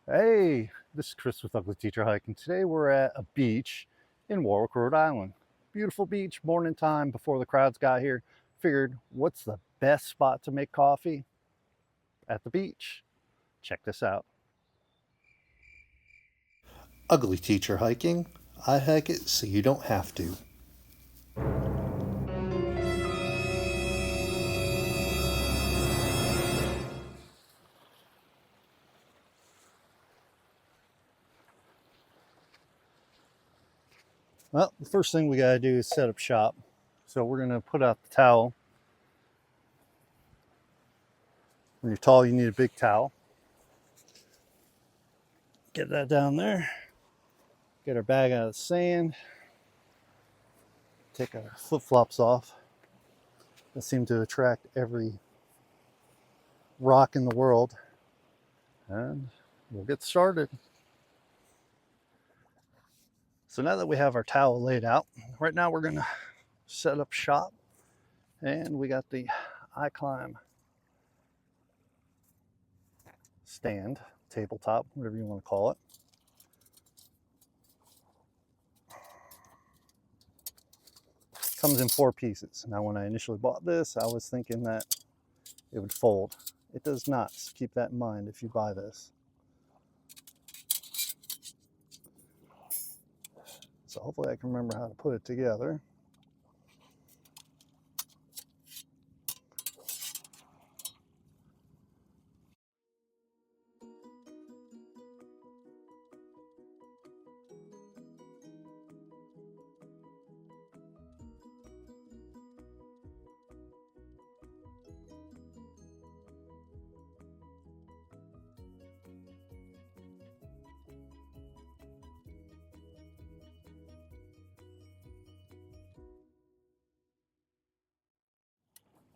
Hey, this is Chris with Ugly.Teacher.Hiking. Today we're at a beach in Warwick, Rhode Island. Beautiful beach, morning time before the crowds got here. Figured, what's the best spot to make coffee? At the beach. Check this out. Ugly Teacher Hiking. I hike it so you don't have to. Well, the first thing we gotta do is set up shop. So we're gonna put out the towel. When you're tall, you need a big towel. Get that down there. Get our bag out of the sand. Take our flip-flops off. That seem to attract every rock in the world. And we'll get started. So now that we have our towel laid out, right now we're gonna set up shop, and we got the iClimb stand, tabletop, whatever you want to call it. Comes in 4 pieces. Now when I initially bought this, I was thinking that it would fold. It does not, so keep that in mind if you buy this. So hopefully I can remember how to put it together.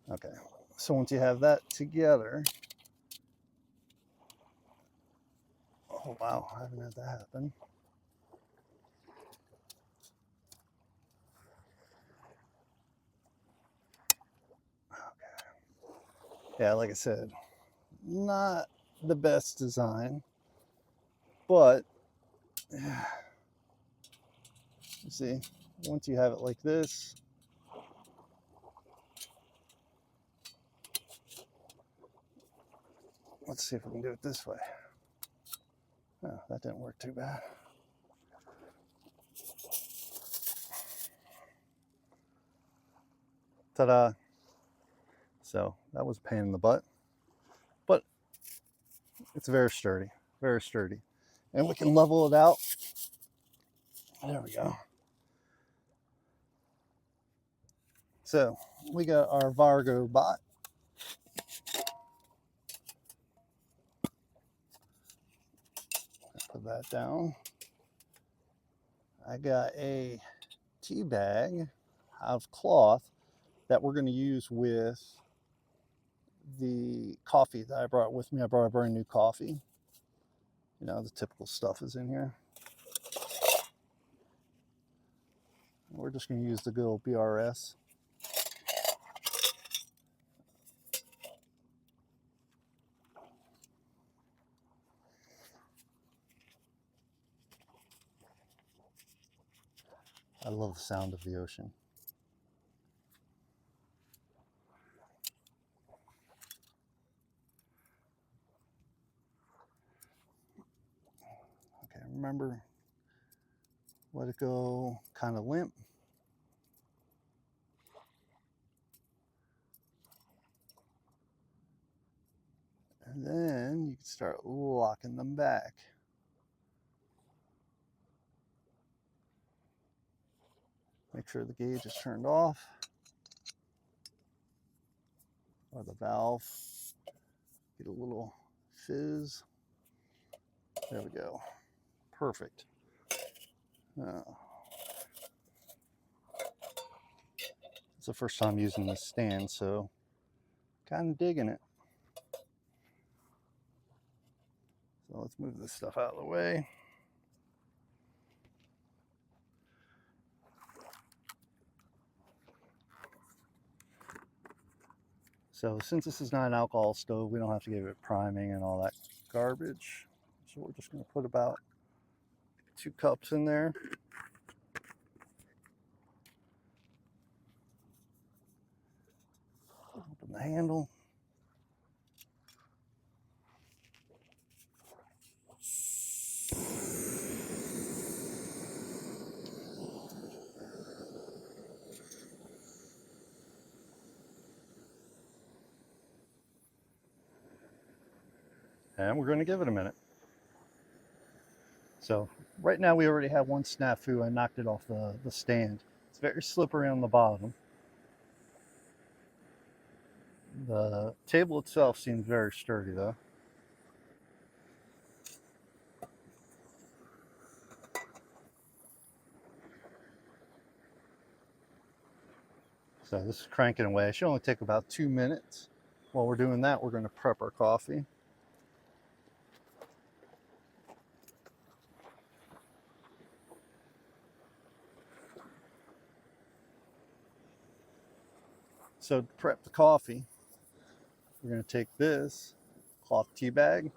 Okay, so once you have that together, oh wow, I haven't had that happen. Okay. Yeah, like I said, not the best design, but you see, once you have it like this, let's see if we can do it this way. Oh, that didn't work too bad. Ta-da! So that was a pain in the butt, but it's very sturdy, very sturdy. And we can level it out. There we go. So we got our Vargo Bot. Put that down. I got a tea bag out of cloth that we're going to use with the coffee that I brought with me. I brought a brand new coffee. You know, the typical stuff is in here. We're just going to use the good old BRS. I love the sound of the ocean. Okay, remember, let it go kind of limp. And then you can start locking them back. Make sure the gauge is turned off, or the valve. Get a little fizz. There we go. Perfect. It's the first time using this stand, so kind of digging it. So let's move this stuff out of the way. So since this is not an alcohol stove, we don't have to give it priming and all that garbage. So we're just going to put about 2 cups in there. Open the handle. And we're going to give it a minute. So right now we already have one snafu. I knocked it off the stand. It's very slippery on the bottom. The table itself seems very sturdy though. So this is cranking away. It should only take about 2 minutes. While we're doing that, we're going to prep our coffee. So to prep the coffee, we're going to take this cloth tea bag.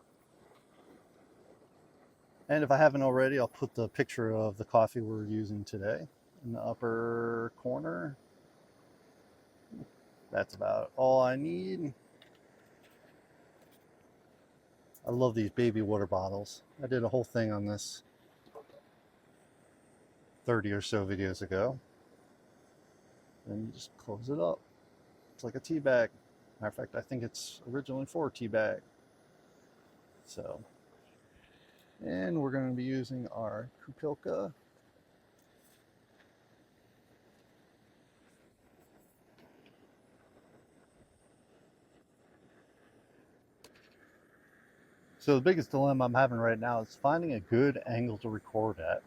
And if I haven't already, I'll put the picture of the coffee we're using today in the upper corner. That's about all I need. I love these baby water bottles. I did a whole thing on this 30 or so videos ago. And you just close it up. It's like a tea bag. Matter of fact, I think it's originally for a tea bag. So, and we're going to be using our Kupilka. So the biggest dilemma I'm having right now is finding a good angle to record at.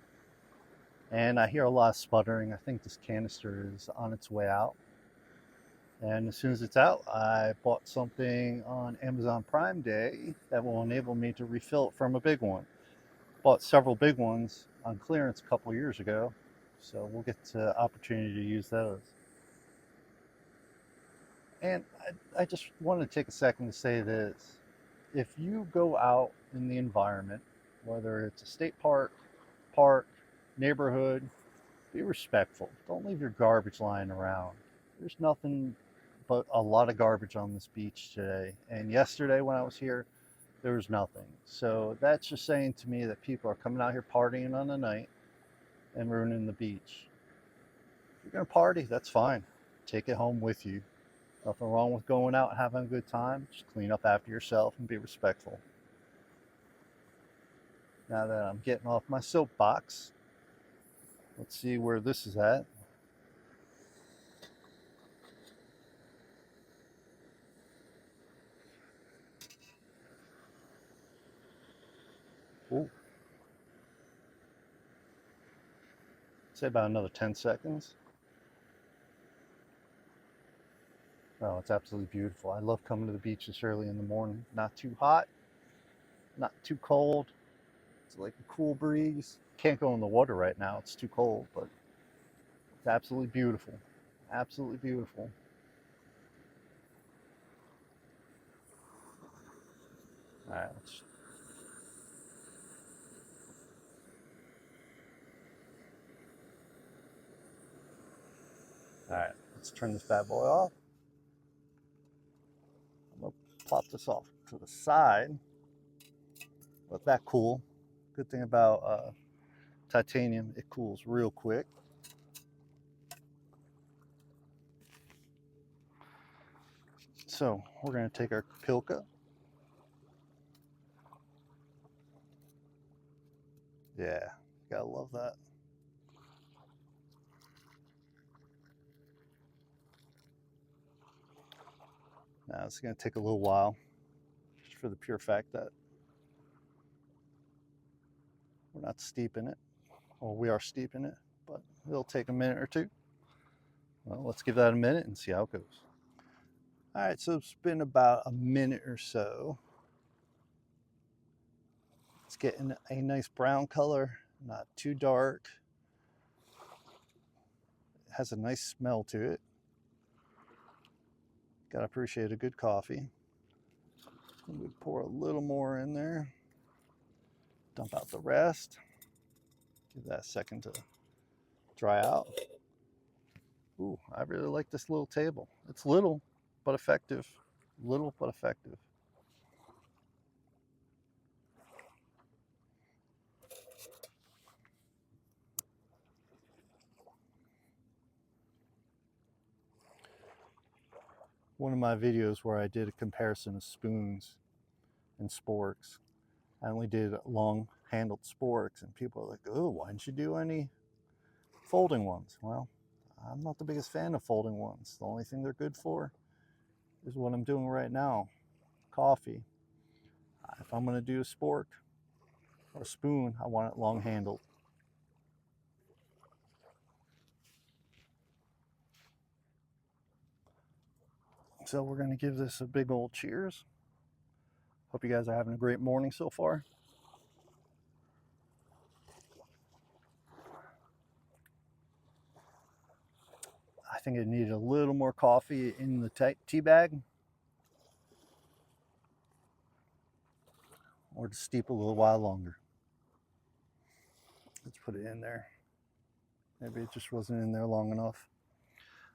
And I hear a lot of sputtering. I think this canister is on its way out. And as soon as it's out, I bought something on Amazon Prime Day that will enable me to refill it from a big one. Bought several big ones on clearance a couple years ago. So we'll get the opportunity to use those. And I just want to take a second to say this. If you go out in the environment, whether it's a state park, neighborhood, be respectful. Don't leave your garbage lying around. There's nothing but a lot of garbage on this beach today. And yesterday when I was here, there was nothing. So that's just saying to me that people are coming out here partying on the night and ruining the beach. If you're going to party, that's fine. Take it home with you. Nothing wrong with going out and having a good time. Just clean up after yourself and be respectful. Now that I'm getting off my soapbox, let's see where this is at. Ooh. Say about another 10 seconds. Oh, it's absolutely beautiful. I love coming to the beach this early in the morning. Not too hot, not too cold. It's like a cool breeze. Can't go in the water right now. It's too cold, but it's absolutely beautiful. Absolutely beautiful. All right, let's turn this bad boy off. I'm gonna plop this off to the side. Let that cool. Good thing about titanium, it cools real quick. So we're going to take our Kupilka. Yeah, gotta love that. Now it's going to take a little while, just for the pure fact that we're not steeping it. Well, we are steeping it, but it'll take a minute or two. Well, let's give that a minute and see how it goes. All right, so it's been about a minute or so. It's getting a nice brown color, not too dark. It has a nice smell to it. Gotta appreciate a good coffee. We pour a little more in there. Dump out the rest. Give that a second to dry out. Ooh, I really like this little table. It's little, but effective. Little, but effective. One of my videos where I did a comparison of spoons and sporks. I only did long-handled sporks, and people are like, oh, why didn't you do any folding ones? Well, I'm not the biggest fan of folding ones. The only thing they're good for is what I'm doing right now, coffee. If I'm going to do a spork or a spoon, I want it long-handled. So we're going to give this a big old cheers. Hope you guys are having a great morning so far. I think it needed a little more coffee in the tea bag, or to steep a little while longer. Let's put it in there. Maybe it just wasn't in there long enough.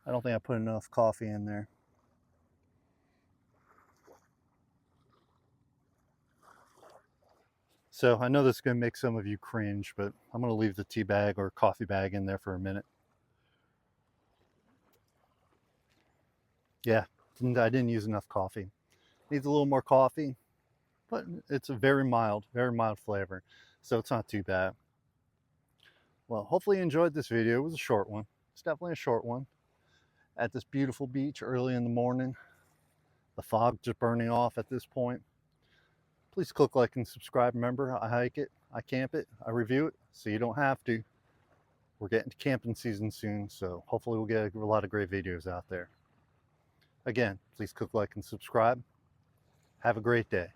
I don't think I put enough coffee in there. So I know this is going to make some of you cringe, but I'm going to leave the tea bag or coffee bag in there for a minute. Yeah, I didn't use enough coffee. Needs a little more coffee, but it's a very mild flavor, so it's not too bad. Well, hopefully you enjoyed this video. It was a short one. It's definitely a short one. At this beautiful beach early in the morning. The fog just burning off at this point. Please click like and subscribe. Remember, I hike it, I camp it, I review it, so you don't have to. We're getting to camping season soon, so hopefully we'll get a lot of great videos out there. Again, please click like and subscribe. Have a great day.